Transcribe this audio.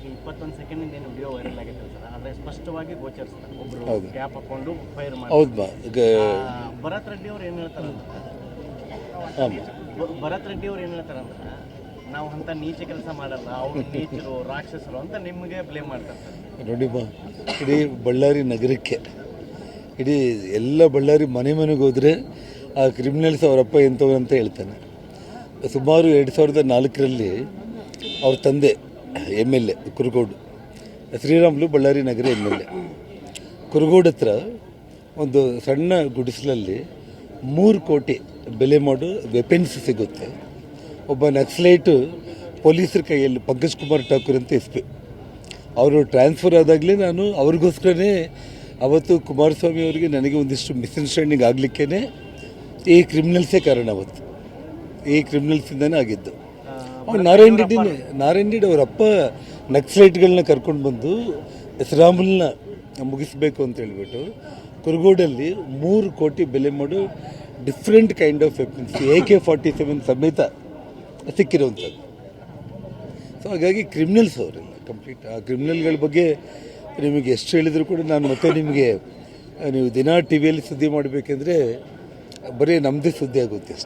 21 second ಏನು video viral ಆಗೈತೆ sir, ಆದರೆ ಸ್ಪಷ್ಟವಾಗಿ ಗೋಚರಿಸ್ತಾರೆ ಒಬ್ಬರು ಹೌದು. ಕ್ಯಾಪ್ ಹಾಕೊಂಡು ಫೈರ್ ಮಾಡಿ. ಹೌದಾ ಈಗ ಭರತ್ ರೆಡ್ಡಿ ಅವ್ರು ಏನು ಹೇಳ್ತಾರಂದ್ರೆ ಹಾಂ ಭರತ್ ರೆಡ್ಡಿ ಅವ್ರು ಏನು ಹೇಳ್ತಾರಂದ್ರೆ ನಾವು ಅಂತ ನೀಚ ಕೆಲಸ ಮಾಡಲ್ಲ, ಅವ್ರು ನೀಚರು ರಾಕ್ಷಸರು ಅಂತ ನಿಮಗೆ ಬ್ಲೇಮ್ ಮಾಡ್ತಾರೆ ಸರ್. ನೋಡಿಮ್ಮ, ಇಡೀ ಬಳ್ಳಾರಿ ನಗರಕ್ಕೆ, ಇಡೀ ಎಲ್ಲ ಬಳ್ಳಾರಿ ಮನೆಗೆ ಹೋದರೆ ಆ ಕ್ರಿಮಿನಲ್ಸ್ ಅವರಪ್ಪ ಎಂಥವ್ರು ಅಂತ ಹೇಳ್ತಾನೆ. ಸುಮಾರು 2004ರಲ್ಲಿ ಅವ್ರ ತಂದೆ MLA ಕುರುಗೋಡು ಶ್ರೀರಾಮುಲು ಬಳ್ಳಾರಿ ನಗರ MLA. ಕುರುಗೋಡು ಹತ್ರ ಒಂದು ಸಣ್ಣ ಗುಡಿಸಲಲ್ಲಿ 3 ಕೋಟಿ ಬೆಲೆ ಮಾಡೋ ವೆಪನ್ಸ್ ಸಿಗುತ್ತೆ. ಒಬ್ಬ ನಕ್ಸಲೈಟು ಪೊಲೀಸರ ಕೈಯಲ್ಲಿ ಪಂಕಜ್ ಕುಮಾರ್ ಠಾಕೂರ್ ಅಂತ SP, ಅವರು ಟ್ರಾನ್ಸ್ಫರ್ ಆದಾಗಲೇ ನಾನು ಅವ್ರಿಗೋಸ್ಕರನೇ ಅವತ್ತು ಕುಮಾರಸ್ವಾಮಿ ಅವರಿಗೆ ನನಗೆ ಒಂದಿಷ್ಟು ಮಿಸ್ಅಂಡರ್ಸ್ಟ್ಯಾಂಡಿಂಗ್ ಆಗಲಿಕ್ಕೇ ಈ ಕ್ರಿಮಿನಲ್ಸೇ ಕಾರಣ. ಅವತ್ತು ಈ ಕ್ರಿಮಿನಲ್ಸಿಂದನೇ ಆಗಿದ್ದು. ಅವ್ರು ನಾರಾಯಣ ರೆಡ್ಡಿ ಅವರಪ್ಪ ನಕ್ಸಲೈಟ್ಗಳನ್ನ ಕರ್ಕೊಂಡು ಬಂದು ಶ್ರೀರಾಮುಲನ್ನ ಮುಗಿಸ್ಬೇಕು ಅಂತ ಹೇಳ್ಬಿಟ್ಟು ಕುರುಗೋಡಲ್ಲಿ 3 ಕೋಟಿ ಬೆಲೆ ಮಾಡೋ different kind of weapons AK-47 ಸಮೇತ ಸಿಕ್ಕಿರೋವಂಥದ್ದು. ಸೊ ಹಾಗಾಗಿ ಕ್ರಿಮಿನಲ್ಸ್ ಅವರೆಲ್ಲ ಕಂಪ್ಲೀಟ್. ಆ ಕ್ರಿಮಿನಲ್ಗಳ ಬಗ್ಗೆ ನಿಮಗೆ ಎಷ್ಟು ಹೇಳಿದರೂ ಕೂಡ ನಾನು ಮತ್ತೆ ನಿಮಗೆ ನೀವು ದಿನ TV ಯಲ್ಲಿ ಸುದ್ದಿ ಮಾಡಬೇಕೆಂದ್ರೆ ಬರೀ ನಮ್ಮದೇ ಸುದ್ದಿ ಆಗುತ್ತೆ ಅಷ್ಟೇ.